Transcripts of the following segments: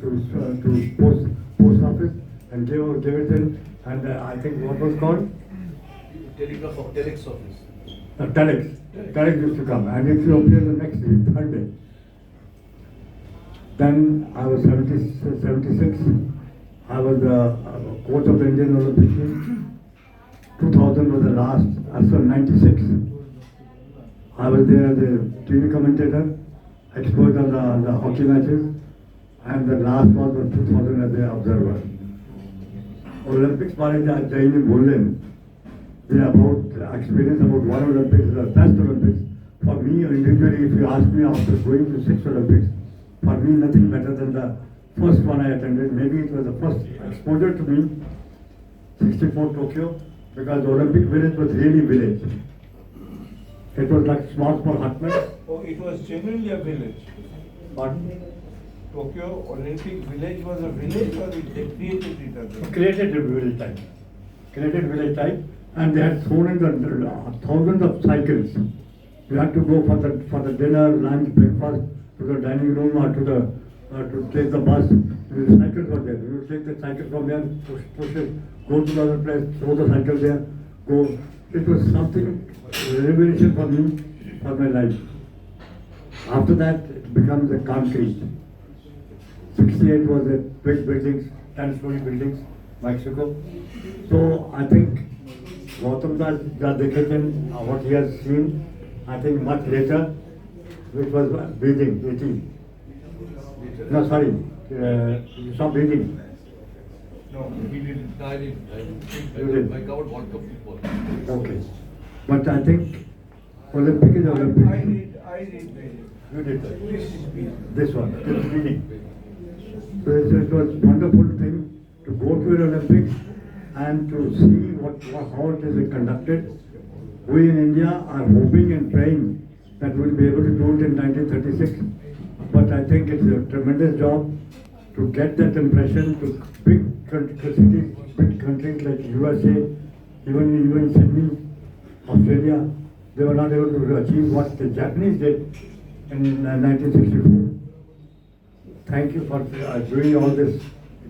to post office and gave it in, and I think what was called Telex office. Telex. Telex used to come, and it will appear the next day, third day. Then I was 76. I was the coach of the Indian Olympic team. 2000 was the last, so 96. I was there as a TV commentator, expert on the hockey matches, and the last was 2000 as an observer. Olympics बारे में जय ने बोले about experience about one Olympics, the best Olympics. For me individually, if you ask me after going to 6 Olympics, for me nothing better than the first one I attended. Maybe it was the first exposure to me, 64 Tokyo, because the Olympic village was really village. It was like small hutments. Oh, it was genuinely a village. But Tokyo Olympic Village was a village, or they created it as a created a village type. Created village type, and they had thrown in the thousands of cycles. You had to go for the dinner, lunch, breakfast to the dining room or to take the bus. The cycles were there. You take the cycle from there, push it, go to the other place, throw the cycle there, go. It was something revelation for me, for my life. After that, it becomes a concrete. 68 was a big buildings, 10-story buildings, Mexico. So I think Gautam Dekhechen, what he has seen, I think much later, which was Beijing, 18. No, sorry, you saw Beijing. no, he didn't. No, I didn't. You did. I covered World Cup football. Okay. But I think Olympic is Olympic. I did. You did. This is Beijing. This one, this Beijing. So it was a wonderful thing to go to an Olympics and to see how it is conducted. We in India are hoping and praying that we'll be able to do it in 1936. But I think it's a tremendous job to get that impression to big cities, big countries like USA, even Sydney, Australia. They were not able to achieve what the Japanese did in 1964. Thank you for doing all this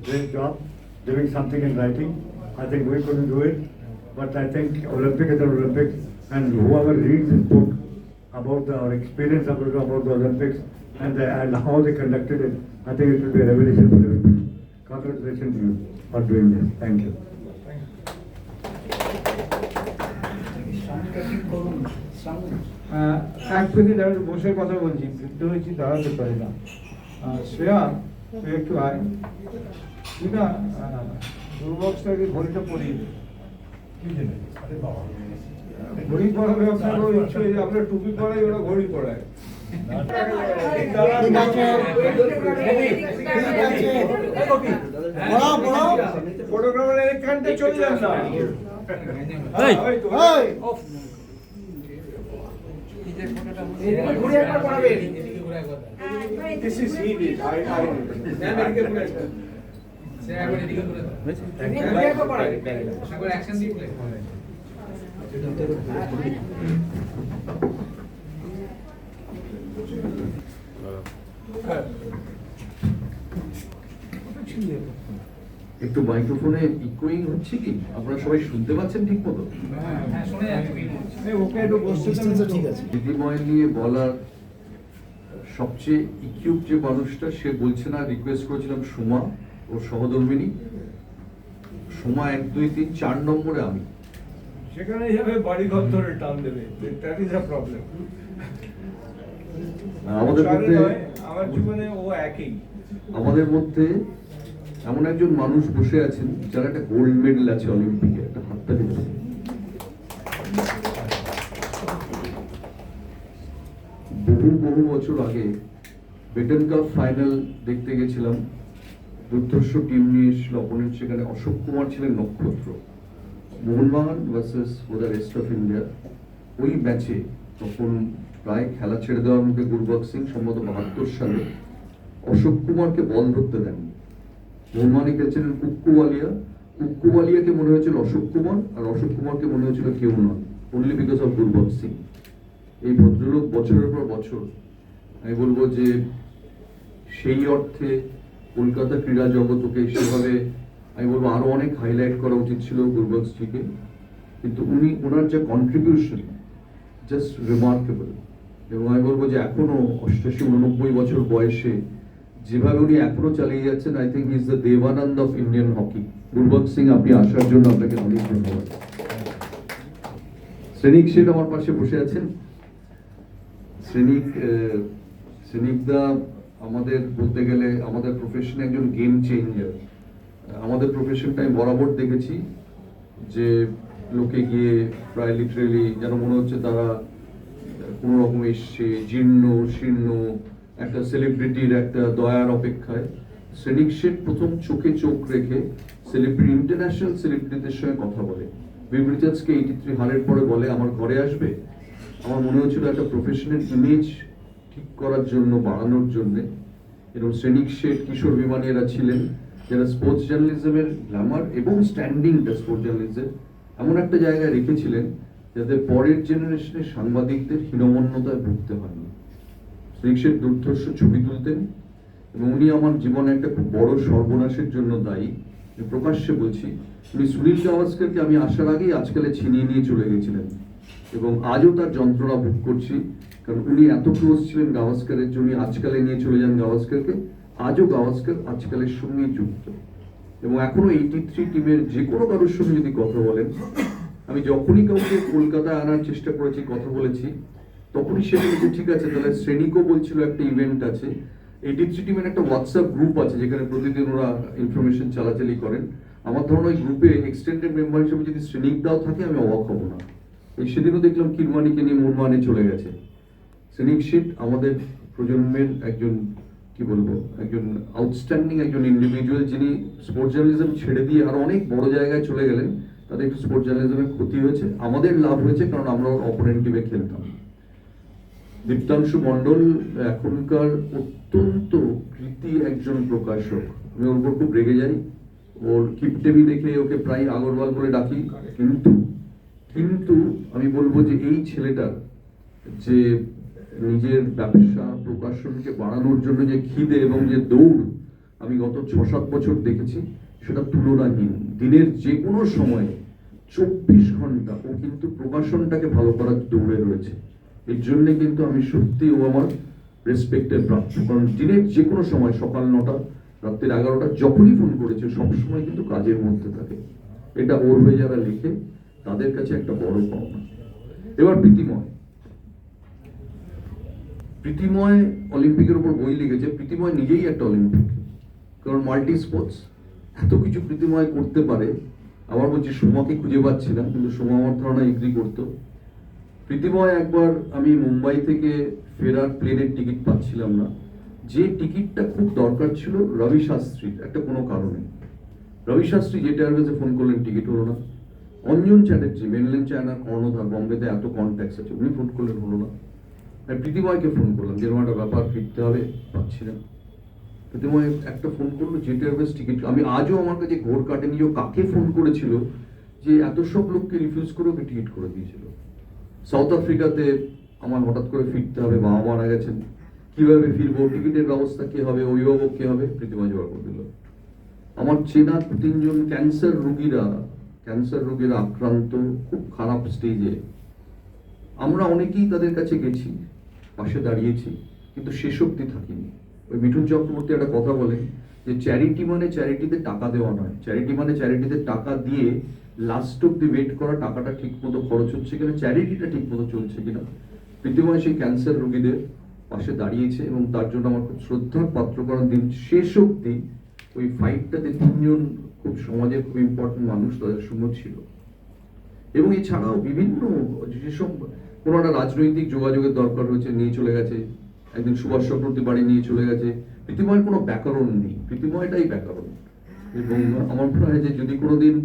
great job, doing something in writing. I think we couldn't do it, but I think Olympic is an Olympics, and whoever reads this book about our experience about the Olympics and how they conducted it, I think it will be a revelation for everybody. Congratulations to you for doing this. Thank you. এক minute আমি বসে কথা বলছি, বৃদ্ধ হয়েছি দাঁড়াতে পারি না। শ্রেয়া, তুই একটু আয়, তুই না দুর্বক্সটাকে ঘড়িটা পরিয়ে দে। ঘড়ি পড়াবে আপনারও ইচ্ছে, আপনার টুপি পড়াই, ওরা ঘড়ি পড়ায়। ফটোগ্রাফার এখানটা চলে যান না। This is he did. I একটু মাইক্রোফোনে ইকোয়িং হচ্ছে কি? আপনারা সবাই শুনতে পাচ্ছেন ঠিক মতো? দিদিময় নিয়ে বলার সবচেয়ে ইকিউব যে মানুষটা, সে বলছে না, রিকোয়েস্ট করেছিলাম সোমা, ওর সহধর্মিনী। সোমা 1, 2, 3, 4 নম্বরে আমি। সেখানে যাবে বাড়ি ঘর ধরে টান দেবে। That is a problem. আমাদের মধ্যে, আমার জীবনে ও একই। আমাদের মধ্যে এমন একজন মানুষ বসে আছেন যার একটা গোল্ড মেডেল আছে অলিম্পিকে, একটা হাততালি দেন। বহু বছর আগে বেটন কাপ ফাইনাল দেখতে গেছিলাম, দুর্ধর্ষ টিম নিয়ে এসেছিল অপোনেন্ট, সেখানে অশোক কুমার ছিলেন নক্ষত্র। Mohun Bagan versus the rest of India. ওই ম্যাচে তখন প্রায় খেলা ছেড়ে দেওয়ার মুখে গুরবক্স সিং, সম্ভবত 72 সালে, অশোক কুমারকে বল ধরতে দেন। মোহনবাগানে খেলছিলেন কুক্কুওয়ালিয়াকে মনে হয়েছিল অশোক কুমার, আর অশোক কুমারকে মনে হয়েছিল কেউ নয়, only because of Gurbax Singh. এই ভদ্রলোক বছরের পর বছর, আমি বলবো যে সেই অর্থে কলকাতা ক্রীড়া জগৎ ওকে সেভাবে আমি বলবো আরো অনেক হাইলাইট করা উচিত ছিল গুরবাক্সজিকে, কিন্তু উনি ওনার যে কন্ট্রিবিউশন জাস্ট রিমার্কেবল। এবং আমি বলবো যে এখনো 88-89 বছর বয়সে যেভাবে উনি এখনো চালিয়ে যাচ্ছেন, I think is the Dev Anand of Indian hockey. Gurbax Singh, আপনি আসার জন্য আপনাকে অনেক ধন্যবাদ। শ্রেণিক শেঠ আমার পাশে বসে আছেন। শ্রেণিকদা আমাদের বলতে গেলে আমাদের প্রফেশনে একজন গেম চেঞ্জার। আমাদের প্রফেশনটা আমি বরাবর দেখেছি যে লোকে গিয়ে প্রায় লিটারেলি যেন মনে হচ্ছে তারা কোনো রকম এসছে জীর্ণ শীর্ণ একটা সেলিব্রিটির একটা দয়ার অপেক্ষায়। শ্রেণিক শেঠ প্রথম চোখে চোখ রেখে সেলিব্রিটি, ইন্টারন্যাশনাল সেলিব্রিটিদের সঙ্গে কথা বলে। বিব্রিটাসকে 83 হারের পরে বলে আমার ঘরে আসবে। আমার মনে হচ্ছিল একটা প্রফেশনাল ইমেজ ঠিক করার জন্য, বাড়ানোর জন্য। এবং শ্রেণিক শেঠ, কিশোর বিমানী এরা ছিলেন যারা স্পোর্টস জার্নালিজমের গ্ল্যামার এবং স্ট্যান্ডিংটা স্পোর্টস জার্নালিজমের এমন একটা জায়গায় রেখেছিলেন যাতে পরের জেনারেশনের সাংবাদিকদের হীনমন্যতায় ভুগতে হয়নি। শ্রেণিক শেঠ দুর্ধর্ষ ছবি তুলতেন এবং উনি আমার জীবনে একটা খুব বড় সর্বনাশের জন্য দায়ী। আমি প্রকাশ্যে বলছি, উনি সুনীল গাভাস্করকে আমি আসার আগেই আজকালে ছিনিয়ে নিয়ে চলে গেছিলেন এবং আজও তার যন্ত্রণা ভোগ করছি, কারণ উনি এত ক্লোজ ছিলেন গাভাস্করের জন্য। আজকালে নিয়ে চলে যান গাভাস্করকে, আজও গাভাস্কর আজকালের সঙ্গে যুক্ত। এবং এখনো 83 টিমের যে কোনো কারোর সঙ্গে যদি কথা বলেন, আমি যখনই কাউকে কলকাতায় আনার চেষ্টা করেছি, কথা বলেছি, তখনই সে বলেছে ঠিক আছে তাহলে। শ্রেণিকও বলছিল একটা ইভেন্ট আছে, 83 টিমের একটা হোয়াটসঅ্যাপ গ্রুপ আছে যেখানে প্রতিদিন ওরা ইনফরমেশন চালাচালি করেন। আমার ধারণা ওই গ্রুপে এক্সটেন্ডেড মেম্বার হিসেবে যদি শ্রেণিকদাও থাকে আমি অবাক হব না। এই সেদিনও দেখলাম কিরমানিকে নিয়ে মোরমানে চলে গেছে। শ্রেণিক শেঠ আমাদের প্রজন্মের একজন কি বলবো একজন আউটস্ট্যান্ডিং একজন ইন্ডিভিজুয়াল, যিনি স্পোর্টস জার্নালিজম ছেড়ে দিয়ে আরো অনেক বড় জায়গায় চলে গেলেন। তাদের একটু স্পোর্টস জার্নালিজমের ক্ষতি হয়েছে, আমাদের লাভ হয়েছে, কারণ আমরা অপোনেন্ট টিমে খেলতাম। দীপ্তাংশু মণ্ডল এখনকার অত্যন্ত কৃতি একজন প্রকাশক। আমি ওর উপর খুব রেগে যাই, ওর কিপটেমি দেখে ওকে প্রায় আগরওয়াল বলে ডাকি। কিন্তু আমি বলবো যে এই ছেলেটার যে নিজের ব্যবসা প্রকাশনকে বাড়ানোর জন্য যে খিদে এবং যে দৌড় আমি গত 6-7 বছর দেখেছি, সেটা তুলনাহীন। দিনের যে কোনো সময়ে 24 ঘন্টা ও কিন্তু প্রকাশনটাকে ভালো করার দৌড়ে রয়েছে। এর জন্য কিন্তু আমি সত্যি ও আমার রেসপেক্টের প্রাপ্য, কারণ দিনের যে কোনো সময় সকাল 9টা রাত্রির 11টা যখনই ফোন করেছে সবসময় কিন্তু কাজের মধ্যে থাকে। এটা ওর হয়ে যারা লিখে তাদের কাছে একটা বড় পাওনা। এবার প্রীতিময় অলিম্পিকের উপর বই লিখেছে। প্রীতিময় নিজেই একটা অলিম্পিক, কারণ মাল্টি স্পোর্টস এত কিছু প্রীতিময় করতে পারে। আবার বলছি সোমাকে খুঁজে পাচ্ছিলাম, কিন্তু সোমা আমার ধারণা এগ্রি করতো। প্রীতিময় একবার আমি মুম্বাই থেকে ফেরার প্লেনের টিকিট পাচ্ছিলাম না, যে টিকিটটা খুব দরকার ছিল রবি শাস্ত্রীর একটা কোনো কারণে। রবি শাস্ত্রী যেটা এয়ারওয়েজে ফোন করলেন, টিকিট হলো না। অঞ্জন চ্যাটার্জি মেনল্যান্ড চায়না কর্ণধার, বম্বেতে এত কন্ট্যাক্টস আছে, উনি ফোন করলেন, হলো না। আমি প্রীতিময়কে ফোন করলাম, যেরকম একটা ব্যাপার, ফিরতে হবে, পাচ্ছি না। প্রীতিময় একটা ফোন করলো, জেট এয়ারওয়েজ টিকিট। আমি আজও আমার কাছে ঘোর কাটেনি ও কাকে ফোন করেছিল যে এত সব লোককে রিফিউজ করে ওকে টিকিট করে দিয়েছিল। সাউথ আফ্রিকাতে আমার হঠাৎ করে ফিরতে হবে, বাবা মারা গেছেন, কিভাবে ফিরবো, টিকিটের ব্যবস্থা কি হবে, অভিভাবক কি হবে, প্রীতিময় জোগাড় করে দিল। আমার চেনা 3জন ক্যান্সার রোগীরা আক্রান্ত, খুব খারাপ স্টেজে। আমরা অনেকেই তাদের কাছে গেছি, পাশে দাঁড়িয়েছি, কিন্তু শেষ অবধি থাকিনি। ওই মিঠুন চক্রবর্তী একটা কথা বলেন যে চ্যারিটি মানে চ্যারিটিতে টাকা দেওয়া নয়, চ্যারিটি মানে চ্যারিটিতে টাকা দিয়ে লাস্ট অব্দি ওয়েট করা, টাকাটা ঠিক মতো খরচ হচ্ছে কিনা, চ্যারিটিটা ঠিক মতো চলছে কিনা। প্রীতিময় সেই ক্যান্সার রোগীদের পাশে দাঁড়িয়েছে এবং তার জন্য আমার খুব শ্রদ্ধার পাত্র, কারণ দিন শেষ অব্দি ওই ফাইটটাতে 3জন খুব সমাজের খুব ইম্পর্টেন্ট মানুষ তাদের সঙ্গে ছিল। এবং এছাড়াও বিভিন্ন যেসব কোনো একটা রাজনৈতিক যোগাযোগের দরকার হয়েছে, নিয়ে চলে গেছে। একদিন সুভাষ চক্রবর্তী বাড়ি নিয়ে চলে গেছে। প্রীতিময়ের কোনো ব্যাকরণ নেই, প্রীতিময়টাই ব্যাকরণ। এবং আমার মনে হয় যে যদি কোনোদিন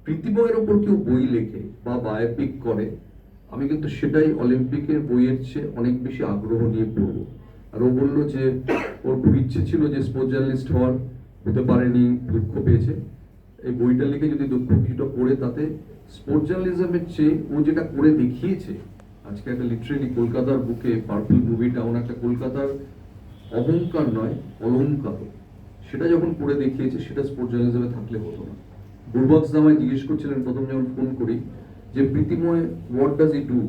প্রীতিময়ের ওপর কেউ বই লেখে বা বায়োপিক করে, আমি কিন্তু সেটাই অলিম্পিকের বইয়ের চেয়ে অনেক বেশি আগ্রহ নিয়ে পড়বো। আর ও বললো যে ওর খুব ইচ্ছে ছিল যে স্পোর্টস জার্নালিস্ট হতে পারেনি, দুঃখ পেয়েছে। এই বইটা লিখে যদি দুঃখ কিছুটা পড়ে, তাতে স্পোর্টস জার্নালিজমের চেয়ে ও যেটা করে দেখিয়েছে আজকে একটা লিটারেলি কলকাতার বুকে পার্পল মুভি টাউন, একটা কলকাতার অহংকার নয় অলংকার, সেটা যখন করে দেখিয়েছে সেটা স্পোর্টস জার্নালিজমে থাকলে হতো না। বুলবক্স আমায় জিজ্ঞেস করছিলেন প্রথম যখন ফোন করি যে প্রীতিময় হোয়াট ডাজ ই ডু,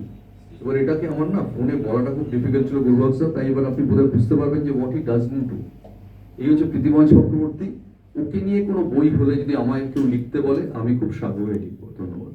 এবার এটাকে আমার না ফোনে বলাটা খুব ডিফিকাল্ট ছিল বুলবক্স, তাই এবার আপনি বোধহয় বুঝতে পারবেন যে হোয়াট হি ডাজন্ট ডু। এই হচ্ছে প্রীতিময় চক্রবর্তী। ওকে নিয়ে কোনো বই হলে যদি আমায় কেউ লিখতে বলে আমি খুব সাগ্রহে লিখবো। ধন্যবাদ।